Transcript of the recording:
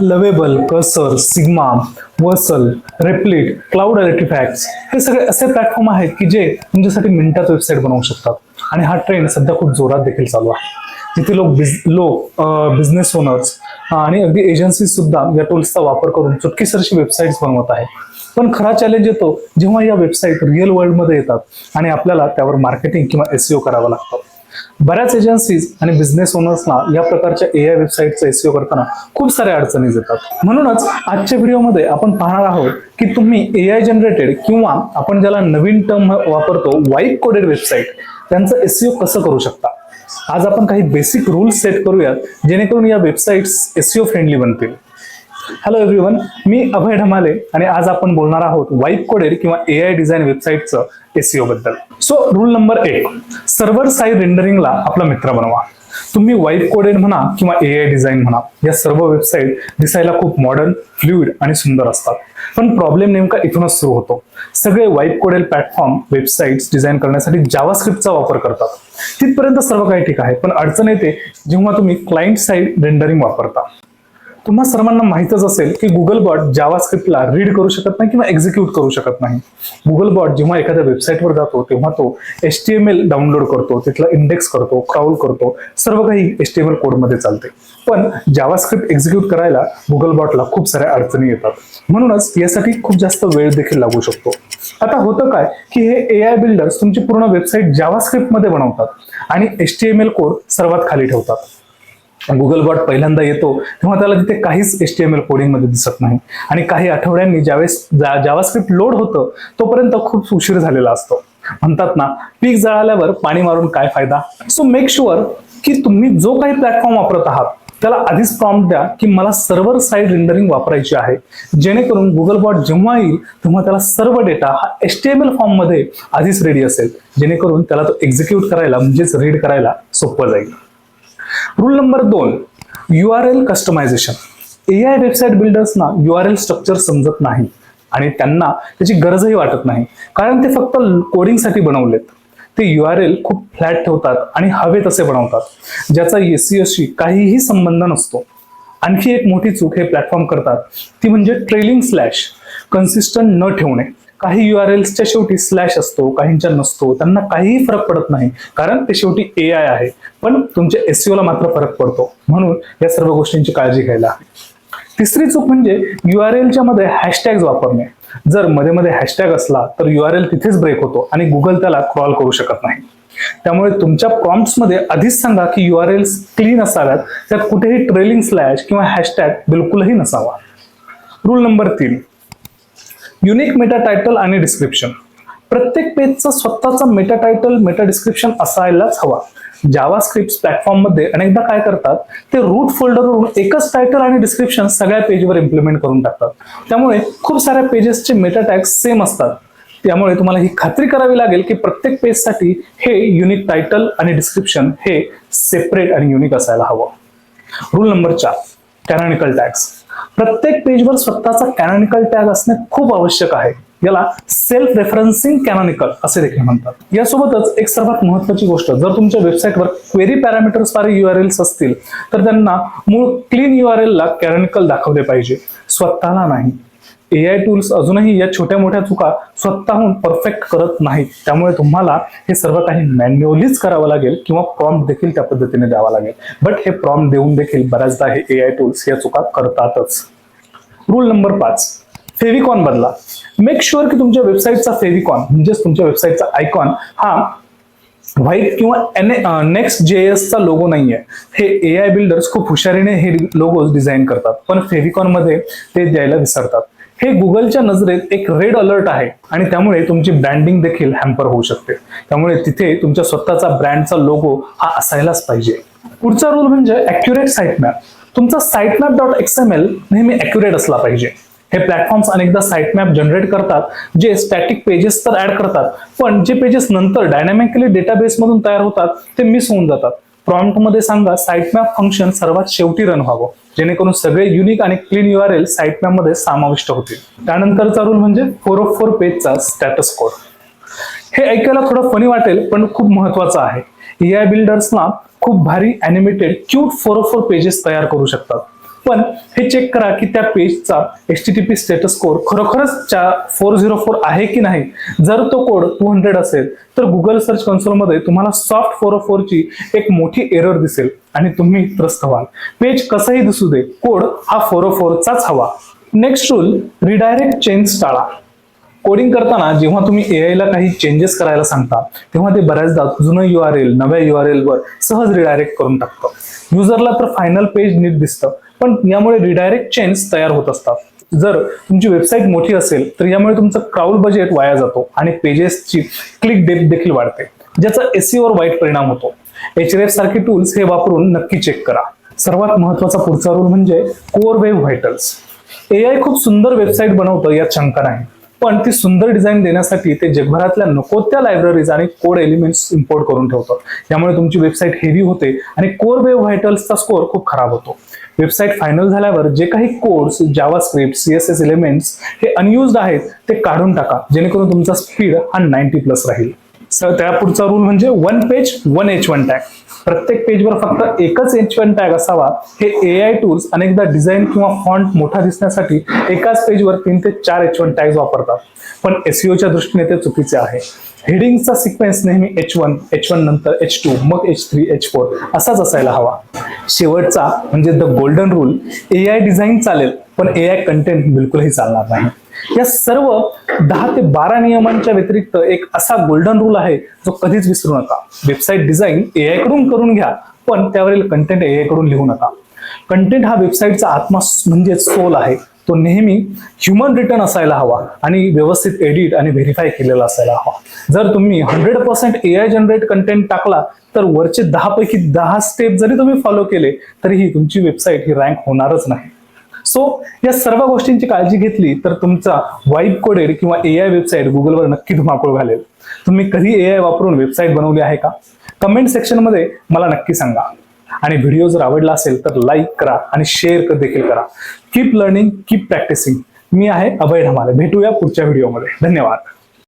Lovable, कसर, sigma, वसल, रेप्लिट, cloud artefacts हे सगळे असे प्लॅटफॉर्म आहेत की जे तुमच्यासाठी मिनिटात वेबसाईट बनवू शकतात. आणि हा ट्रेंड सध्या खूप जोरात देखील चालू आहे, जिथे लोक बिझनेस ओनर्स आणि अगदी एजन्सी सुद्धा या टूल्सचा वापर करून चुटकीसरशी वेबसाईट्स बनवत आहेत. पण खरा चॅलेंज येतो जेव्हा या वेबसाईट रिअल वर्ल्ड मध्ये येतात आणि आपल्याला त्यावर मार्केटिंग किंवा एसईओ करावं लागतं. बऱ्याच एजन्सीज आणि बिझनेस ओनर्सना या प्रकारच्या एआय वेबसाईटचा एसईओ करताना खूप साऱ्या अडचणी येतात. म्हणूनच आजच्या व्हिडिओमध्ये आपण पाहणार आहोत की तुम्ही एआय जनरेटेड किंवा आपण ज्याला नवीन टर्म वापरतो वाईब कोडेड वेबसाईट त्यांचं एसईओ कसं करू शकता. आज आपण काही बेसिक रूल्स सेट करूयात जेणेकरून या वेबसाईट्स एसईओ फ्रेंडली बनतील. हॅलो एव्हरीवन, मी अभय ढमाले आणि आज आपण बोलणार आहोत वाईब कोडेड किंवा एआय डिझाईन वेबसाईटचं एसईओ बद्दल. So rule number 1, server side रेंडरिंगला आपला मित्र बनवा. तुम्ही वाईब कोडेड म्हणा किंवा एआय डिझाईन म्हणा, या सर्व वेबसाईट दिसायला खूप मॉडर्न, फ्लुइड आणि सुंदर असतात. पण प्रॉब्लेम नेमका इथूनच सुरू होतो. सगळे vibe coded platform websites design करण्यासाठी जावास्क्रिप्टचा वापर करतात. तिथपर्यंत सर्व काही ठीक आहे, पण अडचण येते जेव्हा तुम्ही क्लायंट साइड रेंडरिंग वापरता. तुम्हा सर्वांना माहितच असेल की गुगल बॉट जावास्क्रिप्टला रीड करू शकत नाही किंवा एक्झिक्यूट करू शकत नाही. गुगल बॉट जेव्हा एखाद्या वेबसाईटवर जातो तेव्हा तो HTML डाउनलोड करतो, तिथला इंडेक्स करतो, क्राउल करतो, सर्व काही HTML कोडमध्ये चालते. पण जावास्क्रिप्ट एक्झिक्यूट करायला गुगल बॉटला खूप साऱ्या अडचणी येतात. म्हणूनच यासाठी खूप जास्त वेळ देखील लागू शकतो. आता होतं काय की हे एआय बिल्डर्स तुमची पूर्ण वेबसाईट जावास्क्रिप्ट मध्ये बनवतात आणि HTML कोड सर्वात खाली ठेवतात. गुगल बॉट पहिल्यांदा येतो तेव्हा त्याला तिथे काहीच HTML कोडिंग मध्ये दिसत नाही आणि काही आठवड्यांनी ज्यावेळेस जावास्क्रिप्ट लोड होतं तोपर्यंत खूप उशीर झालेला असतो. म्हणतात ना, पीक जळाल्यावर पाणी मारून काय फायदा. सो मेक शुअर की तुम्ही जो काही प्लॅटफॉर्म वापरत आहात त्याला आधीच प्रॉम्प्ट द्या की मला सर्व्हर साइड रेंडरिंग वापरायची आहे, जेणेकरून गुगल बॉट जेव्हा येईल तेव्हा त्याला सर्व डेटा हा HTML फॉर्म मध्ये आधीच रेडी असेल, जेणेकरून त्याला तो एक्झिक्यूट करायला म्हणजेच रीड करायला सोपं जाईल. Rule number 2, URL customisation. AI website बिल्डर्सना URL स्ट्रक्चर समजत नाही आणि त्यांना त्याची गरजही वाटत नाही, कारण ते फक्त कोडिंगसाठी बनवलेत. ते URL खूप फ्लॅट ठेवतात आणि हवे तसे बनवतात, ज्याचा एसईओशी काहीही संबंध नसतो. आणखी एक मोठी चूक हे प्लॅटफॉर्म करतात ती म्हणजे ट्रेलिंग स्लॅश, कन्सिस्टंट न ठेवणे. काही URLsच्या शेवटी स्लॅश असतो, काहींच्या नसतो. त्यांना काहीही फरक पडत नाही, कारण ते शेवटी एआय आहे. पण तुमच्या एसईओला मात्र फरक पडतो. म्हणून या सर्व गोष्टींची काळजी घ्यायला हवी. तिसरी चूक म्हणजे URLच्या मध्ये हॅशटॅग्स वापरणे. जर मध्ये मध्ये हॅशटॅग असला तर URL तिथेच ब्रेक होतो आणि गुगल त्याला क्रॉल करू शकत नाही. त्यामुळे तुमच्या प्रॉम्प्ट्स मध्ये आधीच सांगा की URLs क्लीन असाव्यात, त्यात कुठेही ट्रेलिंग स्लॅश किंवा हॅशटॅग बिलकुलही नसावा. Rule number 3, unique Meta title आणि डिस्क्रिप्शन. प्रत्येक पेजचा स्वतःचा मेटा टायटल, मेटा डिस्क्रिप्शन असायलाच हवा. जावास्क्रिप्ट प्लॅटफॉर्म मध्ये अनेकदा काय करतात, ते रूट फोल्डरवरून एकच टायटल आणि डिस्क्रिप्शन सगळ्या पेजवर इम्प्लिमेंट करून टाकतात. त्यामुळे खूप साऱ्या पेजेसचे मेटा टॅग्स सेम असतात. त्यामुळे तुम्हाला ही खात्री करावी लागेल की प्रत्येक पेजसाठी हे युनिक टायटल आणि डिस्क्रिप्शन हे सेपरेट आणि युनिक असायला हवं. Rule number 4, canonical tags. प्रत्येक पेजवर स्वतःचा कॅनॉनिकल टॅग असणे खूप आवश्यक आहे. याला सेल्फ रेफरन्सिंग कॅनॉनिकल असे देखील म्हणतात. यासोबतच एक सर्वात महत्त्वाची गोष्ट, जर तुमच्या वेबसाईटवर क्वेरी पॅरामीटर्स वाले URLs असतील तर त्यांना मूळ क्लीन URL ला कॅनॉनिकल दाखवले पाहिजे, स्वतःला नाही. एआय टूल्स अजूनही या छोट्या मोठ्या चुका स्वतःहून परफेक्ट करत नाहीत. त्यामुळे तुम्हाला हे सर्व काही मॅन्युअलीच करावं लागेल किंवा प्रॉम्प्ट देखील त्या पद्धतीने द्यावा लागेल. बट हे प्रॉम्प्ट देऊन देखील बऱ्याचदा हे एआय टूल्स या चुका करतातच. रूल नंबर 5, फेविकॉन बदला. मेक शुअर की तुमच्या वेबसाईटचा फेविकॉन म्हणजेच तुमच्या वेबसाईटचा आयकॉन हा व्हाईट किंवा Next.js चा लोगो नाहीये. हे एआय बिल्डर्स खूप हुशारीने हे लोगोज डिझाईन करतात, पण फेविकॉन मध्ये ते द्यायला विसरतात. हे गुगलच्या नजरेत एक रेड अलर्ट आहे आणि त्यामुळे तुमची ब्रँडिंग देखील हॅम्पर होऊ शकते. त्यामुळे तिथे तुमच्या स्वतःचा ब्रँडचा लोगो हा असायलाच पाहिजे. पुढचा रूल म्हणजे ॲक्युरेट साइटमॅप. तुमचा sitemap.xml नेहमी ॲक्युरेट असला पाहिजे. हे प्लॅटफॉर्म्स अनेकदा साइटमॅप जनरेट करतात जे स्टॅटिक पेजेस तर ऍड करतात, पण जे पेजेस नंतर डायनॅमिकली डेटाबेस मधून तयार होतात ते मिस होऊन जातात. प्रॉम्प्ट मध्ये सांगा साइटमॅप फंक्शन सर्वात शेवटी रन व्हावं, जेणेकरून सगळे युनिक आणि क्लीन URL साइटमॅप मध्ये समाविष्ट होतील. त्यानंतरचा रूल म्हणजे 404 पेजचा स्टॅटस कोड. हे ऐकायला थोडं फनी वाटेल पण खूप महत्वाचं आहे. एआय बिल्डर्सना खूप भारी ॲनिमेटेड क्यूट 404 पेजेस तयार करू शकतात. पण हे चेक करा की त्या पेजचा HTTP स्टेटस स्कोर खरोखरच 404 आहे की नाही. जर तो कोड 200 असेल तर गुगल सर्च कन्सोलमध्ये तुम्हाला सॉफ्ट 404 ची एक मोठी एरर दिसेल आणि तुम्ही त्रस्त व्हाल. पेज कसंही दिसू दे, कोड हा 404 चाच हवा. नेक्स्ट रूल, रिडायरेक्ट चेंज टाळा. कोडिंग करताना जेव्हा तुम्ही AI ला काही चेंजेस करायला सांगता तेव्हा ते बऱ्याचदा जुनं URL नव्या URL वर सहज रिडायरेक्ट करून टाकतं. युजरला तर फायनल पेज नीट दिसतं, पण यामुळे रिडायरेक्ट चेंज तयार होत असतात. जर तुमची वेबसाईट मोठी असेल तर यामुळे तुमचं क्राउड बजेट वाया जातो आणि पेजेसची क्लिक डेप्थ देखील वाढते, ज्याचा SEO वर वाईट परिणाम होतो. Href सारखे टूल्स हे वापरून नक्की चेक करा. सर्वात महत्वाचा पुढचा रूल म्हणजे कोर वेब व्हायटल्स. AI खूप सुंदर वेबसाईट बनवतं यात शंका नाही, पण ती सुंदर डिझाईन देण्यासाठी ते जगभरातल्या नको त्या लायब्ररीज आणि कोड एलिमेंट्स इम्पोर्ट करून ठेवतात. यामुळे तुमची वेबसाईट हेवी होते आणि कोर वेब व्हायटल्सचा स्कोर खूप खराब होतो. वेबसाईट फायनल झाल्यावर जे काही कोड्स, जावास्क्रिप्ट, CSS एलिमेंट्स हे अनयुज्ड आहेत ते काढून टाका, जेणेकरून तुमचा स्पीड हा 90+ राहील. त्या पुढचा रूल म्हणजे 1 पेज 1 H1 टॅग. प्रत्येक पेजवर फक्त एकच H1 टॅग असावा. हे AI टूल्स अनेकदा डिझाईन किंवा फॉन्ट मोठा दिसण्यासाठी एकाच पेजवर 3 ते 4 H1 टॅग्स वापरतात, पण SEOच्या दृष्टीने ते चुकीचे आहे. हेडिंगचा सिक्वेन्स नेहमी H1 नंतर H2 मग H3 H4 असाच असायला हवा. शेवटचा म्हणजे the golden rule, AI design चालेल पण AI कंटेंट बिलकुलही चालणार नाही. या सर्व 10 ते 12 नियमांच्या व्यतिरिक्त एक असा गोल्डन रूल आहे जो कधीच विसरू नका. वेबसाईट डिझाईन AI कडून करून घ्या, पण त्यावरील कंटेंट AI कडून लिहू नका. कंटेंट हा वेबसाईटचा आत्मा म्हणजे सोल आहे. तो नेहमी ह्युमन रिटर्न असायला हवा आणि व्यवस्थित एडिट आणि व्हेरीफाय केलेला असायला हवा. जर तुम्ही 100% AI जनरेट कंटेंट टाकला तर वरचे 10 पैकी 10 स्टेप जरी तुम्ही फॉलो केले तरीही तुमची वेबसाईट ही रँक होणारच नाही. सो या सर्व गोष्टींची काळजी घेतली तर तुमचा वाईब कोडेड किंवा AI वेबसाईट गुगलवर नक्की धुमाकूळ घालेल. तुम्ही कधी AI वापरून वेबसाईट बनवली आहे का? कमेंट सेक्शन मध्ये मला नक्की सांगा. आणि व्हिडिओ जर आवडला असेल तर लाईक करा आणि शेअर देखील करा. Keep learning, keep practising. मी आहे अभय ढमाले. भेटूया पुढच्या व्हिडिओमध्ये. धन्यवाद.